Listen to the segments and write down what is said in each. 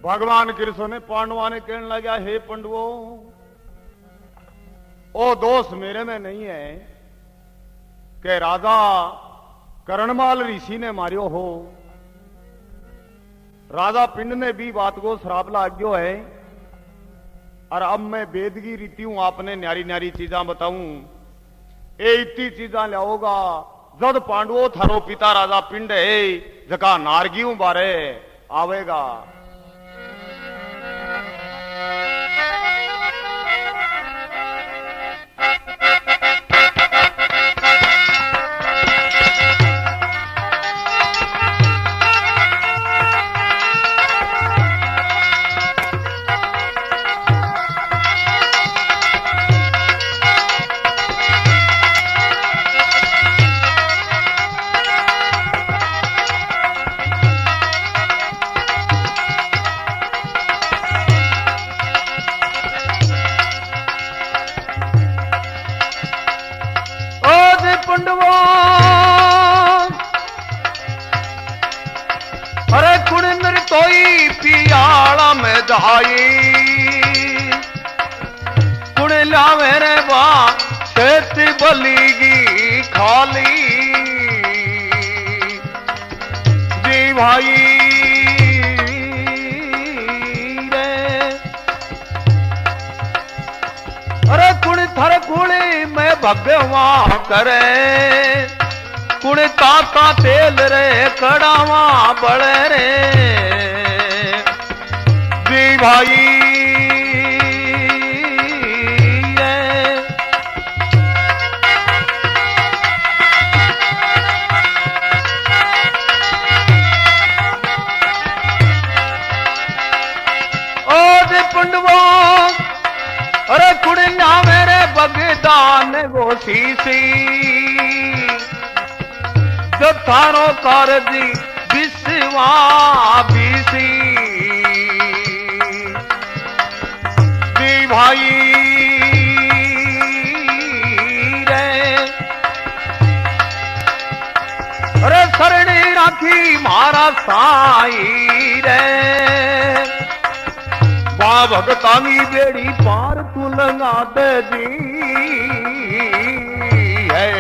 भगवान कृष्ण ने पांडवा ने कहने लगा, हे पंडवो, ओ दोष मेरे में नहीं है कि राजा करणमाल ऋषि ने मारियो हो। राजा पिंड ने भी बात को श्राप लाग्यो है। और अब मैं वेद की रीति हूं, आपने न्यारी न्यारी चीजा बताऊं। ए इतनी चीजा लाओगा जद पांडवो थारो पिता राजा पिंड है जका नारगी बारे आवेगा। अरे कुण नृतोई पियाला में दहाई कुण लावे रे बा खेत बलीगी खाली जी भाई रे। अरे कुण थर कुणी मैं भगवा करे कुण ताता तेल रे कड़ावा बड़े रे जी भाई ओ पुंडवो। अरे कुड़िया मेरे बगदान वो सीसी जो थारो कारजी विश्वा बीसी जी भाई रे। अरे सरणी राखी मारा साई रे बा भगतानी बेड़ी पार तू लंगा दे जी है।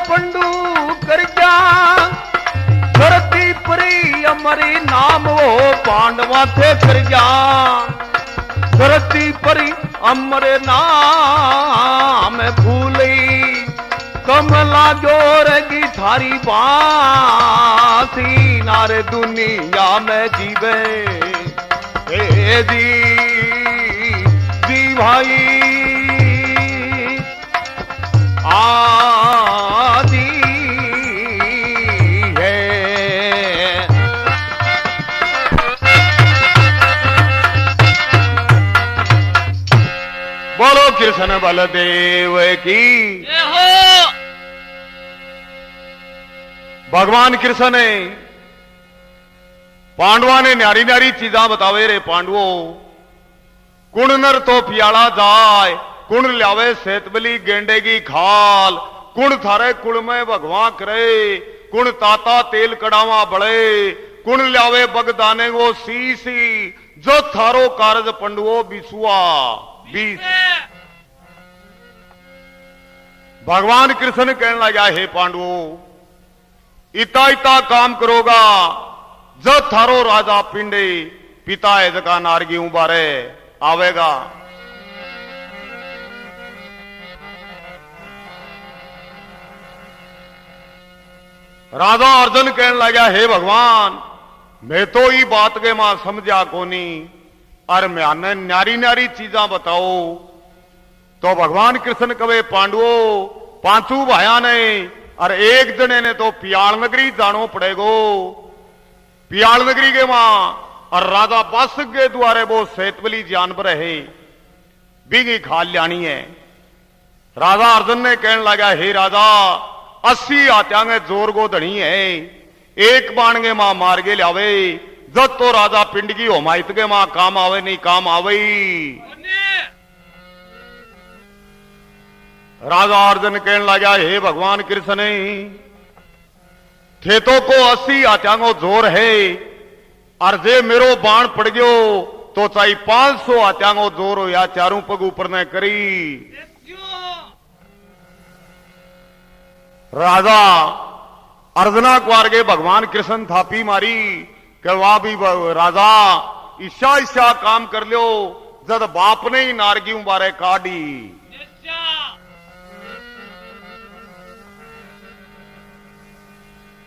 पंडू कर जा धरती परी अमरी नाम वो पांडवा थे कर जा धरती परी अमरे नाम भूली कमला जोरगी थारी बासी नारे दुनिया में जीवे ए जी भाई आदि है। बोलो कृष्ण बलदेव की। भगवान कृष्ण ने पांडवा ने न्यारी न्यारी चीजा बतावे रे पांडवो। कुण नर तो पियाला जाए कुण लावे सेतबली गेंडे की खाल कुण थारे कुल में भगवान करे कुण ताता तेल कड़ावा बड़े कुण लावे बगदाने वो सीसी जो थारो कारज पंडवो बिसुआ बीस। भगवान कृष्ण कहने लगा, हे पांडवो, इता इता काम करोगा जो थारो राजा पिंडे पिता है जका नारगी उबारे आवेगा। राजा अर्जुन कहने लगा, हे भगवान, मैं तो ये बात के मां समझा कोनी और मैं न्यारी न्यारी चीजा बताओ। तो भगवान कृष्ण कवे, पांडवों पांचू भाया ने और एक जने ने तो पियाल नगरी जानो पड़ेगो। पियाल नगरी के मां और राजा बस के द्वारे वो सेतवली जानवर है बिगी खाल लानी है। राजा अर्जुन ने कहने लगा, हे राजा, 80 हाथ्यांगे जोर गो धनी है, एक बाणगे मां मार के लावे जब तो राजा पिंड की होमायत के मां काम आवे नहीं काम आवे। राजा अर्जुन कहने लगा हे भगवान कृष्ण खेतों को 80 हाथियांगो जोर है और जे मेरो बाण पड़ गयो तो चाहे 500 हाथियांगो जोर हो या चारों पग ऊपर न करी। राजा अर्जना कुआर के भगवान कृष्ण थापी मारी कि वाह भी राजा ईशा ईशा काम कर लियो जद बाप ने ही नारगी बारे काटी।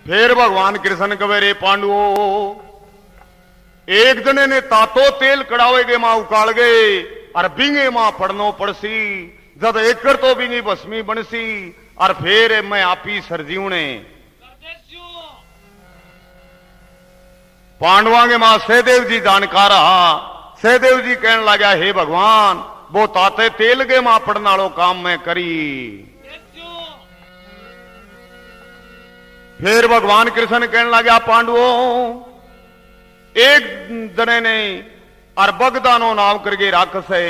फिर भगवान कृष्ण कवे रे पांडवो एक जने ने तातो तेल कड़ावे के मां उकाल गए और बिंगे मां पड़नो पड़सी जद एकर तो बिंगी भस्मी बनसी और फिर मैं आपी सरजीव ने पांडवा के मां सहदेव जी जानकार सहदेव जी कहने लगा हे भगवान वो ताते तेल के मां पड़ना वालों काम मैं करी। फिर भगवान कृष्ण कहने लगा पांडवों एक जने ने और बगदानो नाम करके राक्षस है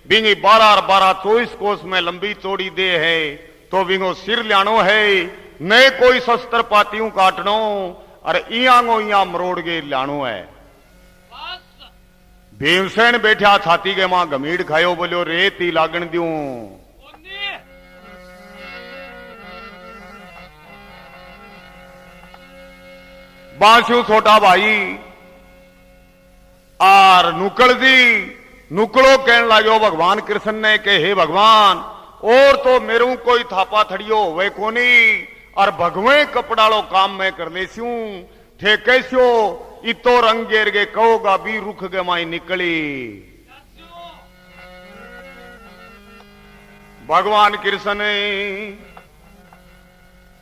बिंगी 12 और 12 24 कोस में लंबी चौड़ी दे है तो बिंगो सिर ल्यानो है न कोई शस्त्र पातियों काटनो और इयांगो इया मरोड़ के लानो है। भीमसेन बैठा छाती के मां गमीड़ खायो बोलो रेत ही लागण दू। बांसु छोटा भाई और नुकल जी नुकड़ो कहने लागो भगवान कृष्ण ने के हे भगवान और तो मेरू कोई थापा थड़ियो वे कोनी और भगवे कपड़ालो काम मैं कर लेस्यू थे कैस्यो इतो रंग गेर गे कहोगा भी रुख के माई निकली। भगवान कृष्ण ने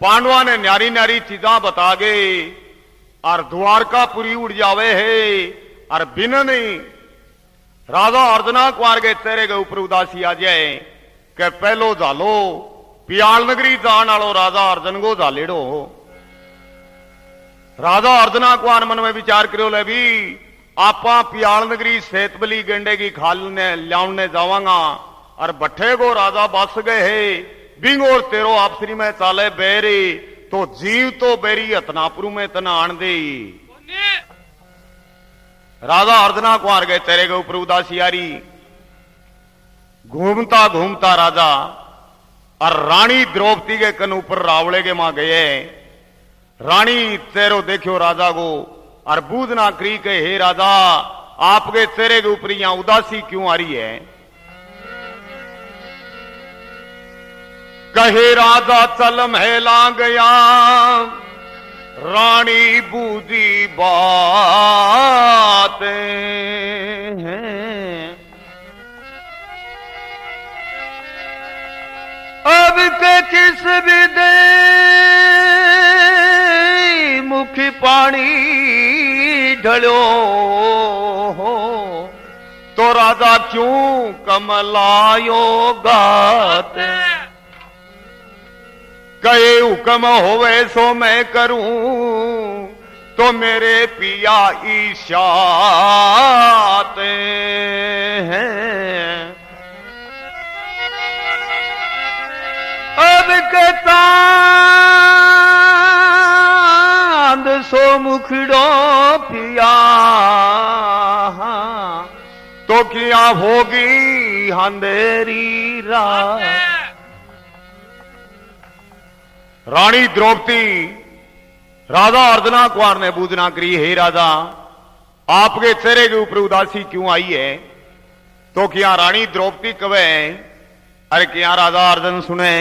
पांडवा ने न्यारी न्यारी चीजा बता गए और द्वारकापुरी उड़ जावे है और बिना नहीं राजा अर्जना कुआर के चेहरे के ऊपर उदासी आ जाए कि पहलो झालो पियाल नगरी जान आलो राजा अर्जन को झालेड़ो। राजा अर्जना कुआर मन में विचार करो ले भी आपा पियाल नगरी सेतबली गेंडे की खाल ने ल्याने जावांगा और भट्ठे को राजा बस गए है बिंग और तेरो आपसरी में चाले बेरे तो जीव तो बेरी हतनापुरु में तना आन दे। राजा अर्जना कुआर गए तेरे के ऊपर उदासी आ रही घूमता घूमता राजा और रानी द्रौपदी के कन ऊपर रावले के मां गए। रानी तेरो देखियो राजा को और बूझना करी के हे राजा आपके चेहरे के ऊपर यहां उदासी क्यों आ रही है। कहे राजा चल महला गया रानी बूझी बात हैं अब के किस विदे मुख पानी ढलो हो तो राजा क्यों कमलायो गात कहे हुक्म होवे सो मैं करूं तो मेरे पिया ईशाते हैं अब के चांद सो मुखड़ो पिया तो क्या होगी अंधेरी रात। रानी द्रौपदी राजा अर्जना कुआर ने बूझना करी हे राजा आपके चेहरे के ऊपर उदासी क्यों आई है तो क्या रानी द्रौपदी कवे अरे क्या राजा अर्जुन सुने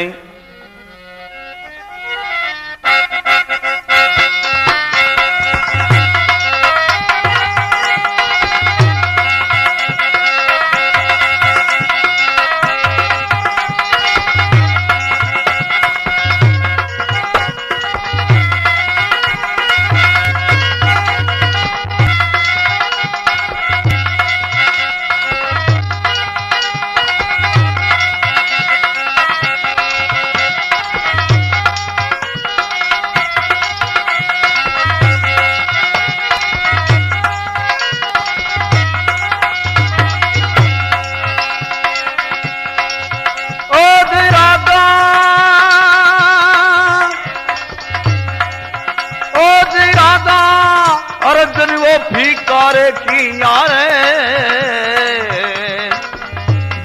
रे किया रे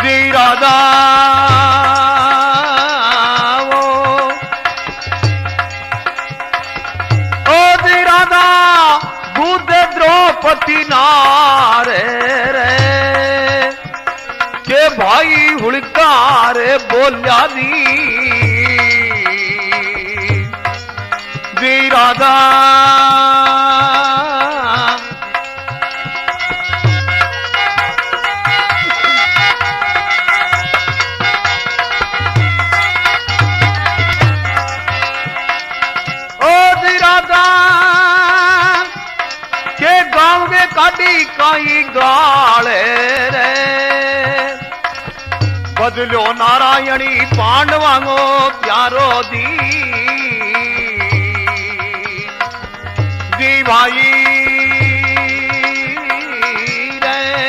जी राधा वो ओ जी राधा दूध द्रौपदी नारे रे के भाई हुड़कार बोलिया जी राधा काटी काई गाले रे बदलो नारायणी पांडवांगो प्यारो दी भाई रे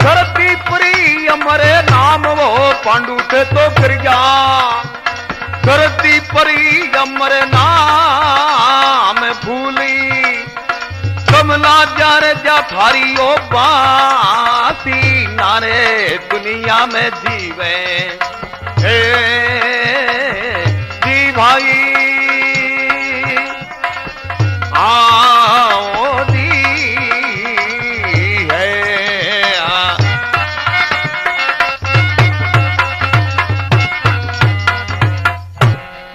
धरती परी अमरे नाम वो पांडु थे तो फिर जा धरती परी अमरे नाम भूली कमला जार जा थारी ओ बाती नारे दुनिया में जीवे हे जी भाई आओ दी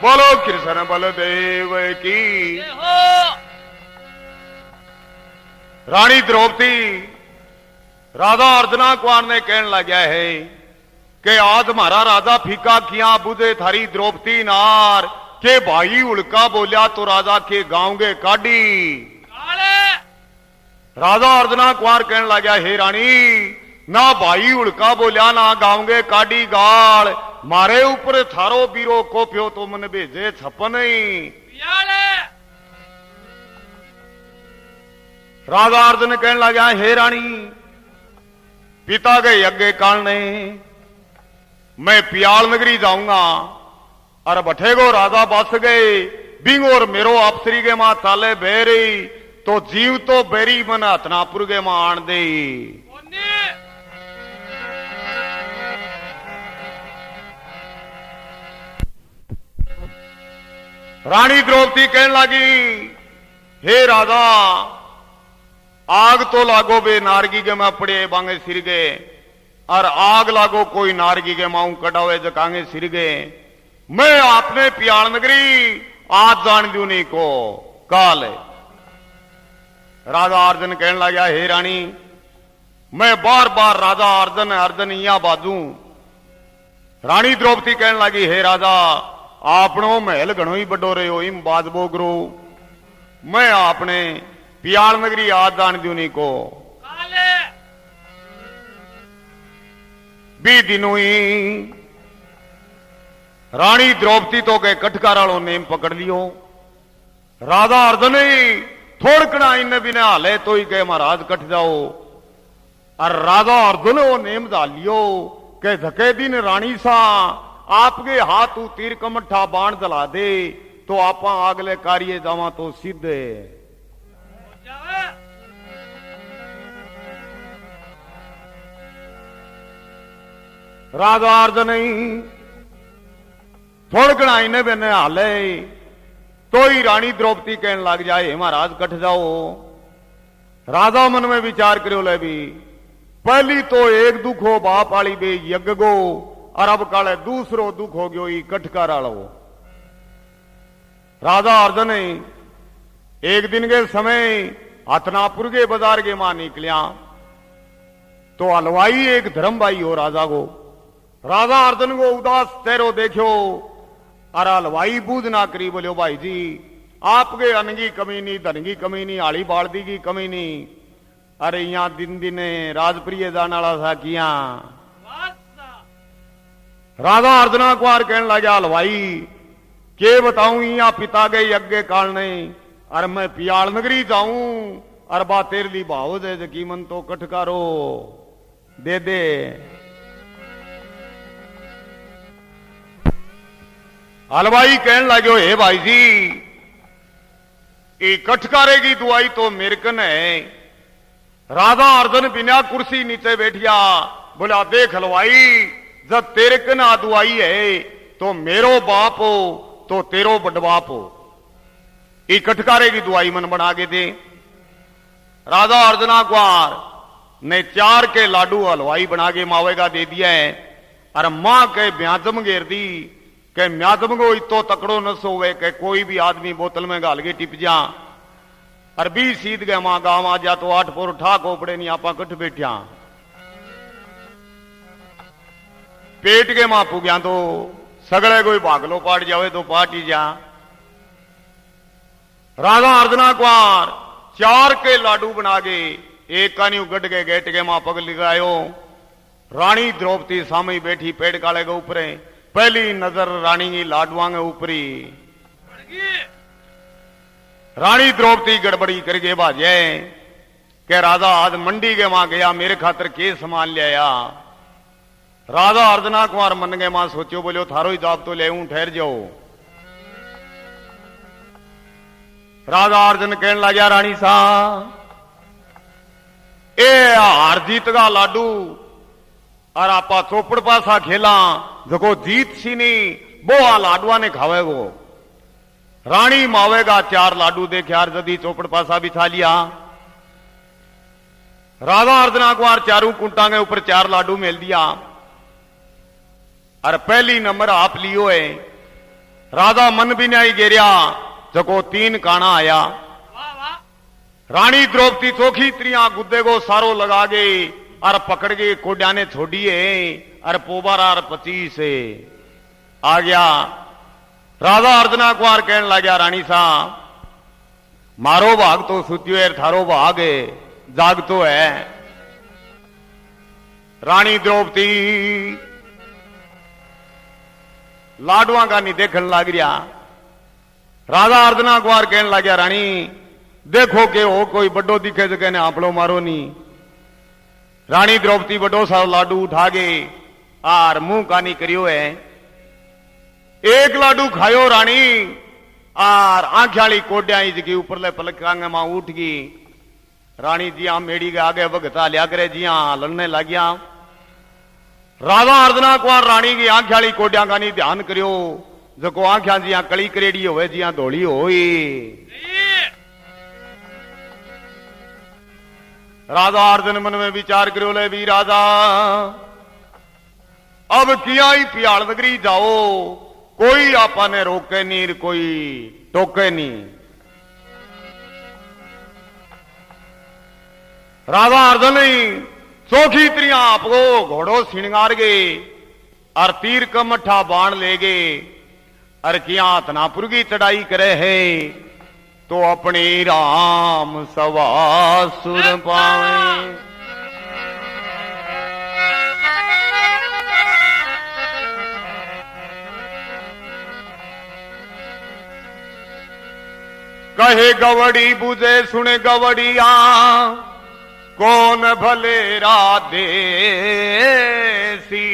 बोलो कृष्ण बलदेव की रानी द्रौपदी राधा अर्जना कुमार ने कहने लगा है कि आज हमारा राजा फीका किया बुझे थारी द्रौपदी नार के भाई उड़का बोलिया तो राजा के गांव गे काटी राजा अर्जना कुमार कहने लगा हे रानी ना भाई उड़का बोलिया ना गांव गे काटी गाल मारे ऊपर थारो बीरो कोप्यो तो मन भेजे छपन राजा अर्जुन कहने लगा हे रानी पिता के यज्ञ कालने मैं पियाल नगरी जाऊंगा और बठेगो राजा बस गए बिंग और मेरो अफसरी के मां ताले बेरी तो जीव तो बेरी मन हथनापुर के मां आन दे रानी द्रौपदी कहने लगी हे राजा आग तो लागो बे नारगी के मैं पड़े बांगे सिर गए और आग लागो कोई नारगी के माऊ कटावे जकांगे सिर गए मैं आपने पियाल नगरी आज जान दू नहीं को काल राजा अर्जुन कहने लगा हे रानी मैं बार बार राजा अर्जुन अर्जुन इया बाजू रानी द्रौपदी कहने लगी हे राजा आपनो महल घणो ही बड़ो रहे हो इम बाजबो करो मैं आपने पियाल नगरी आज जान दू नहीं को बी दिनों ही रानी द्रौपदी तो के कटकारालों ने पकड़ लियो राजा अर्जुन ही थोड़कना इन बिना हाले तो ही कहे महाराज कट जाओ और राजा अर्जुन वो नेम डालियो के धके दिन रानी सा आपके हाथ तीर कमठा बाण जला दे तो आप अगले कार्य जावा तो सिद्ध राजा अर्जुन थोड़कना इन्हें बेने हाले तो ही रानी द्रौपदी कहने लग जाए महाराज कट जाओ राजा मन में विचार करो ले भी पहली तो एक दुख हो बाप आली बे यज्ञ गो और अब काले दूसरो दुख हो गयो कटकार आलो राजा अर्जुन एक दिन के समय हथनापुर के बाजार के मां निकलिया तो हलवाई एक धर्म भाई हो राजा को राजा अर्जुन को उदास चेहरो देखो और हलवाई बूझ ना करी बोलो भाई जी आपके अन्न की कमी नहीं धन की कमी नहीं आली बाल्दी की कमी नहीं अरे यहां दिन दिन राजप्रिय जाने वाला था किया राजा अर्जुना कुमार कहने लगा हलवाई के बताऊं या पिता गए यज्ञ काल नहीं, अरे मैं पियाल नगरी जाऊं, अरे बा तेरे ली भाव दे जकीमन तो कटकारो दे दे। हलवाई कहने लगे, हे भाई जी, ये कटकारे की दुआई तो मेरे कन है। राजा अर्जुन बिना कुर्सी नीचे बैठिया, बोला देख हलवाई, जब तेरे कन आ दुआई है तो मेरो बाप हो तो तेरो बड़बाप हो। ये कटकारे की दुआई मन बना के दे। राजा अर्जुना कुमार ने 4 के लाडू हलवाई बना के मावेगा दे दिया है। और मां के ब्याजम घेर दी के म्याजम को इतो तकड़ो न सोवे के कोई भी आदमी बोतल में गाल के टिप जा। और 20 सीध गए मां गांव आ जा तो 8 पोर ठा कोपड़े नहीं आपा कट बैठा। पेट के मां पुग्या तो सगड़े कोई भागलो पाट जावे तो पाट ही जा। राजा अर्जुना कुमार 4 के लाडू बना के एक कानी गट के गेट के मां पग लगायो। रानी द्रौपदी सामने बैठी पेड़ काले के ऊपर, पहली नजर रानी की लाडुआ के ऊपरी। रानी द्रौपदी गड़बड़ी करके बाजे के राजा आज मंडी के मां गया, मेरे खातर के सामान ले आया। राजा अर्जुना कुमार मन के मां सोचो, बोलो थारो ही जाब तो ले ठहर जाओ। राजा अर्जुन कहने लगा, रानी सा ए हार जीत का लाडू और आपा चौपड़ पासा खेला, जो जीत सी नहीं वो आ लाडुआ ने खावेगो। रानी मावेगा 4 लाडू देख यार, जदी चौपड़ पासा बिछा लिया। राजा अर्जुना कुमार 4 कुंटा के ऊपर 4 लाडू मेल दिया और पहली नंबर आप लियो है। राजा मन भी नहीं गेरिया, जको 3 काना आया। रानी द्रौपदी चौखी त्रिया गुद्दे को सारो लगा गई और पकड़ के कोड्या ने छोड़िए और पोबारा 25 आ गया। राजा अर्जुना कुमार कहने लगा, रानी साहब मारो भाग तो सुतियो है, थारो भाग जाग तो है। रानी द्रौपदी लाडुआ का नहीं देखने लग रहा। राजा अर्जुना कुमार कहने लगा, रानी देखो के हो कोई बड़ो दिखे तो कहने आपलो मारो नहीं। रानी द्रौपदी बड़ो सा लाडू उठा गए और मुंह कानी करियो है। एक लाडू खायो रानी और आंख्याली कोड्या जी ऊपर ले पलकांगे मां उठ गई। रानी जी आ मेड़ी के आगे भगता लिया करे जी हाँ लड़ने लग गया। राजा अर्जुना कुमार रानी की आंख्याली कोड्या का नहीं ध्यान करियो, जो आंख्या जिया कली करेड़ी होवे जिया धोली होई। राजा अर्जुन मन में विचार करो, ले भी राजा अब किया ही पियाल नगरी जाओ, कोई आपा ने रोके नहीं कोई टोके नहीं। राजा अर्जुन चौखी त्रिया आपको घोड़ो श्रृंगार गए और तीर कमठा बाण ले गए और किया तनापुर की चढ़ाई करे है तो अपनी राम सवा सुर पावे। कहे गवड़ी बुझे सुने गवड़िया, कौन भले राधे सी।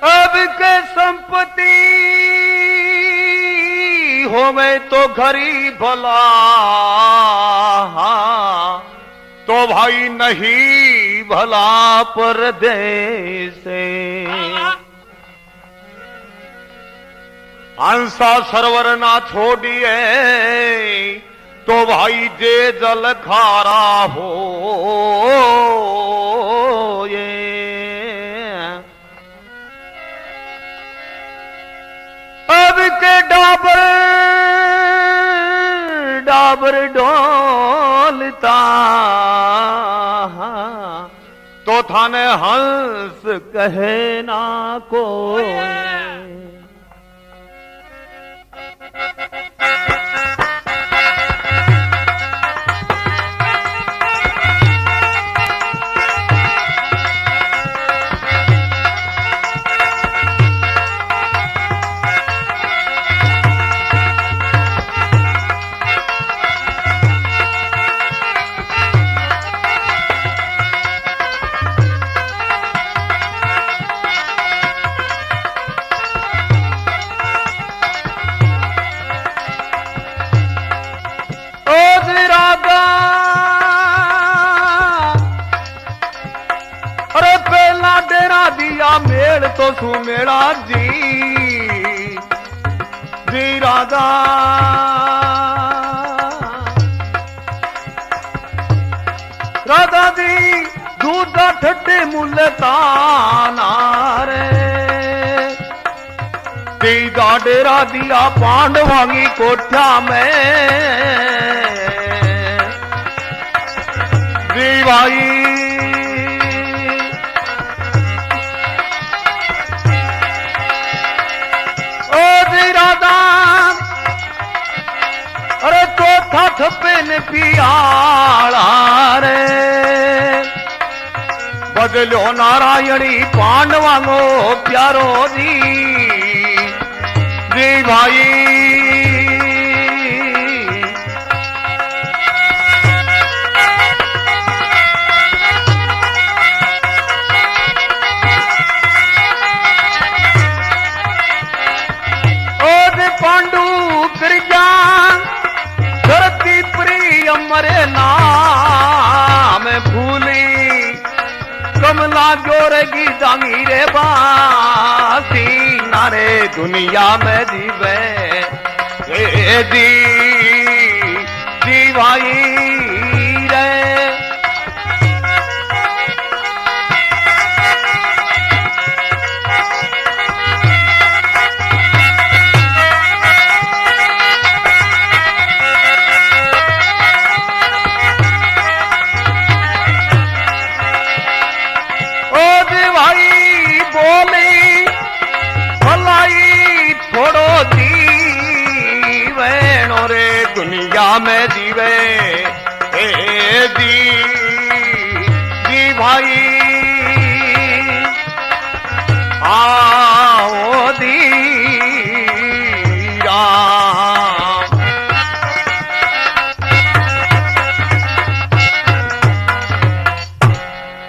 अब के संपत्ति होवे तो घरी भला, तो भाई नहीं भला परदेस। हंसा सरवर ना छोड़िए तो भाई जे जल खारा हो ये। अब के डाबर डाबर डोलता तो थाने हंस कहे ना कोई। दिया मेल तो सुमेला जी जी राधा राधा दी दूध ठट्टे मुल्ताना रे तीजा डेरा दिया पांडवांगी कोठा में जी भाई ओ जी राधा अरे चौथा थप्पे ने पियाला रे बदलो नारायणी पांडवांगो प्यारो जी जी भाई पांडु क्रिया धरती प्रिय मरे नाम भूली कमला जोरेगी जांगी रे बासी नारे दुनिया में जीवे ए जी भाई रे दुनिया में जीवे ए जी भाई आओ दी राम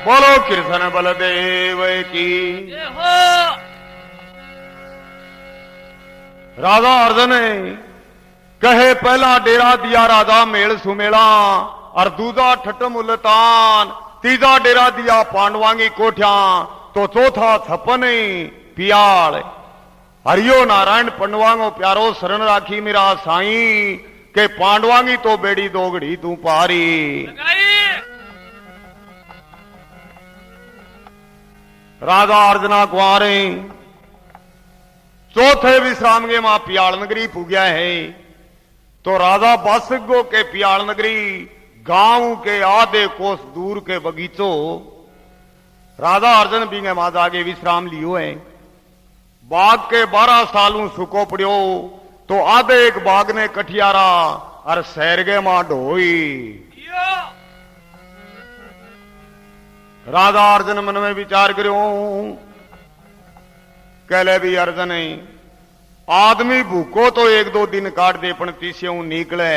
बोलो कृष्ण बलदेव की राधा अर्जुन कहे पहला डेरा दिया राजा मेल सुमेला और दूजा ठट मुल्तान तीजा डेरा दिया पांडवांगी कोठ्या तो चौथा छपन पियाल हरियो नारायण पंडवांगो प्यारो शरण राखी मेरा साई के पांडवांगी तो बेड़ी दोगड़ी तू पारी राजा अर्जना कुआरे चौथे विश्राम के मां पियाल नगरी पुग्या है तो राजा बासगो के पियाल नगरी गांव के आधे कोस दूर के बगीचों राजा अर्जुन बिंगे मां जागे विश्राम लियो है बाग के 12 सालों सुको पड़ियो तो आधे एक बाग ने कठियारा और शहर के मां ढोई राजा अर्जुन मन में विचार करो कहले भी अर्जुन आदमी भूखो तो 1-2 दिन काट दे पण तीसों निकले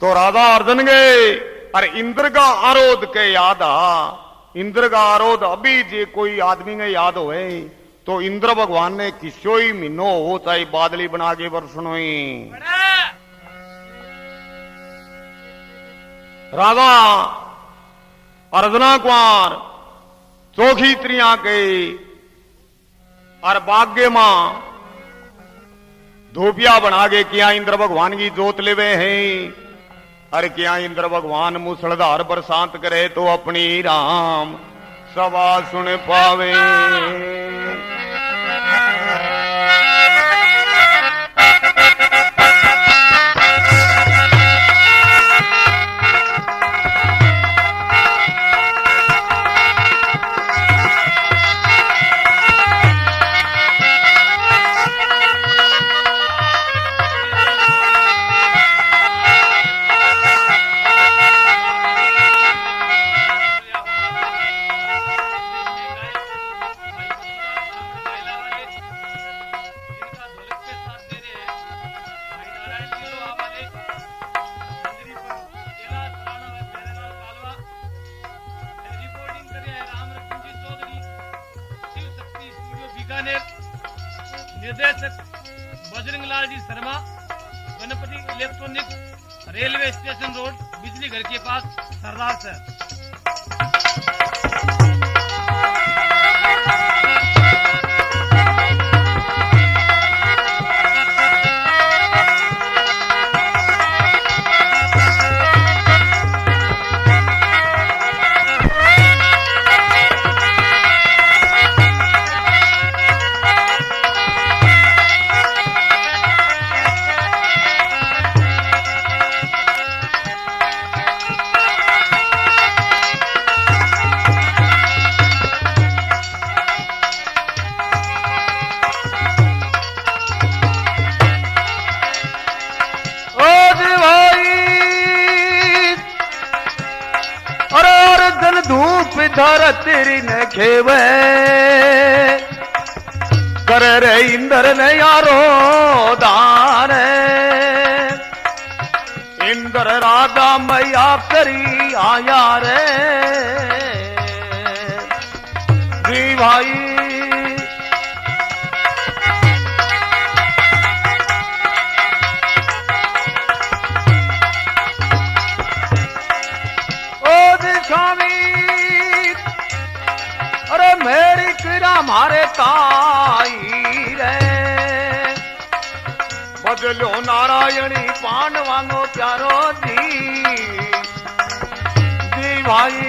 तो राजा अर्जुन गए और इंद्र का आरोध के याद इंद्र का आरोध अभी जे कोई आदमी ने याद होए तो इंद्र भगवान ने किसो ही महीनो हो चाहे बादली बना के बरसनो राजा अर्जुना कुमार चौखी त्रिया के और बाग्य मां धूपिया बना के क्या इंद्र भगवान की जोत लेवे हैं और क्या इंद्र भगवान मुसलधार बरसात करे तो अपनी राम सभा सुन पावे निर्देशक Bajrang Lal ji Sharma, Ganpati electronic, railway station road, बिजली घर के पास, सरदार शहर। विधार तेरी न खेवे कर रे इंद्र ने यारो दान इंद्र राधा मैया करी आया रे जी भाई अरे मेरी किरा मारे ताई रे बदलो नारायणी पांडवांगो प्यारो जी भाई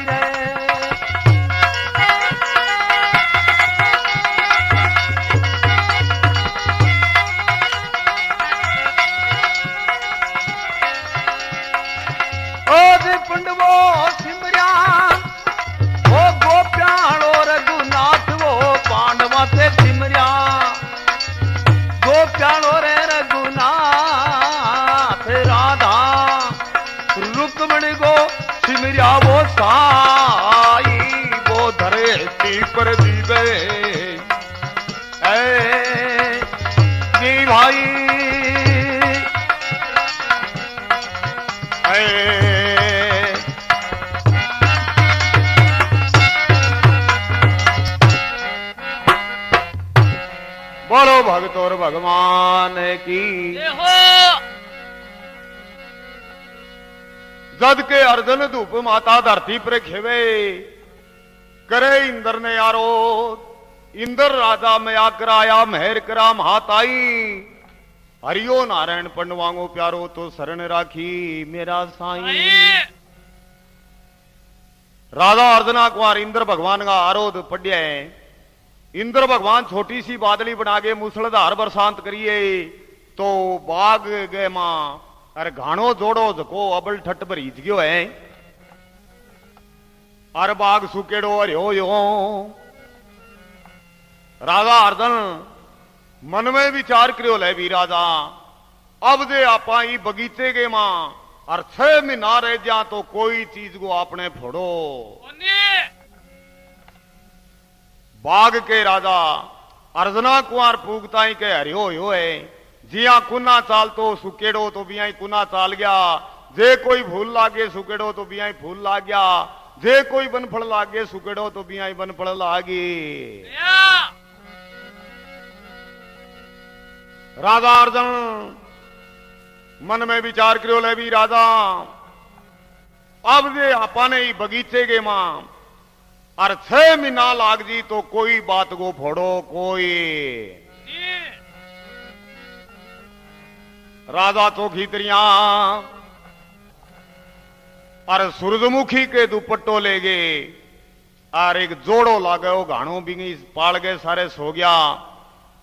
रे ओ जी पंडवो सिमरिया रघुनाथ वो पांडवा से सिमरिया गोप्याणो रे रघुनाथ राधा रुक्मणी गो सिमरिया वो साई वो धरे पर दीवे जी भाई बोलो भक्त और भगवान की जद के अर्जन धूप माता धरती पर खेवे करे इंद्र ने यारो इंद्र राजा में आकराया मेहर करा महाताई हरियो नारायण पंडवांगो प्यारो तो शरण राखी मेरा साईं राजा अर्जना कुमार इंद्र भगवान का आरोध पढ़िया है इंद्र भगवान छोटी सी बादली बना के मूसलाधार बरसात करिए तो बाग गए मां अरे घाणो जोड़ो जको अबल ठट भरीज गयो है अर बाग सुकेड़ो हरियो यो राजा अर्जन मन में विचार करियो ले भी राजा अब दे आपा ही बगीचे के मां और 6 महीना रह जा तो कोई चीज को आपने फोड़ो बाग के राजा अर्जना कुमार पूगताई के हरियो यो है जिया कुना चाल तो सुकेड़ो तो बिया कुना चाल गया जे कोई फूल लागे सुकेड़ो तो बिया फूल लाग गया जे कोई बनफल लागे सुकेड़ो तो बिया बनफल लागी राजा अर्जन मन में विचार करो ले भी राजा अब जे आपा ने बगीचे के मां और 6 महीना लाग जी तो कोई बात को फोड़ो कोई राजा तो खीतरिया और सूरजमुखी के दुपट्टो ले गए और एक जोड़ो लागे वो घाणो बिंगी पाल गए सारे सो गया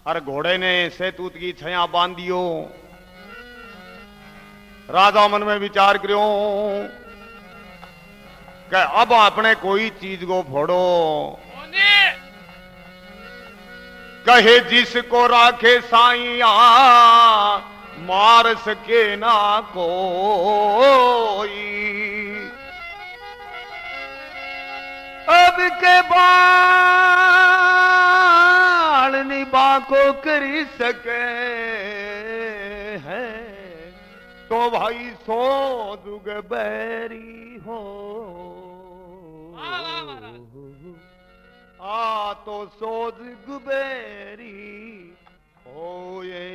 और घोड़े ने सेतूत की छया बांध दियो राजा मन में विचार करो कि अब अपने कोई चीज को फोड़ो कहे जिसको राखे साईया मार सके ना कोई अब के बाल निभा को करी सके है तो भाई सो दुग बैरी हो आ तो सोज गुबेरी हो ये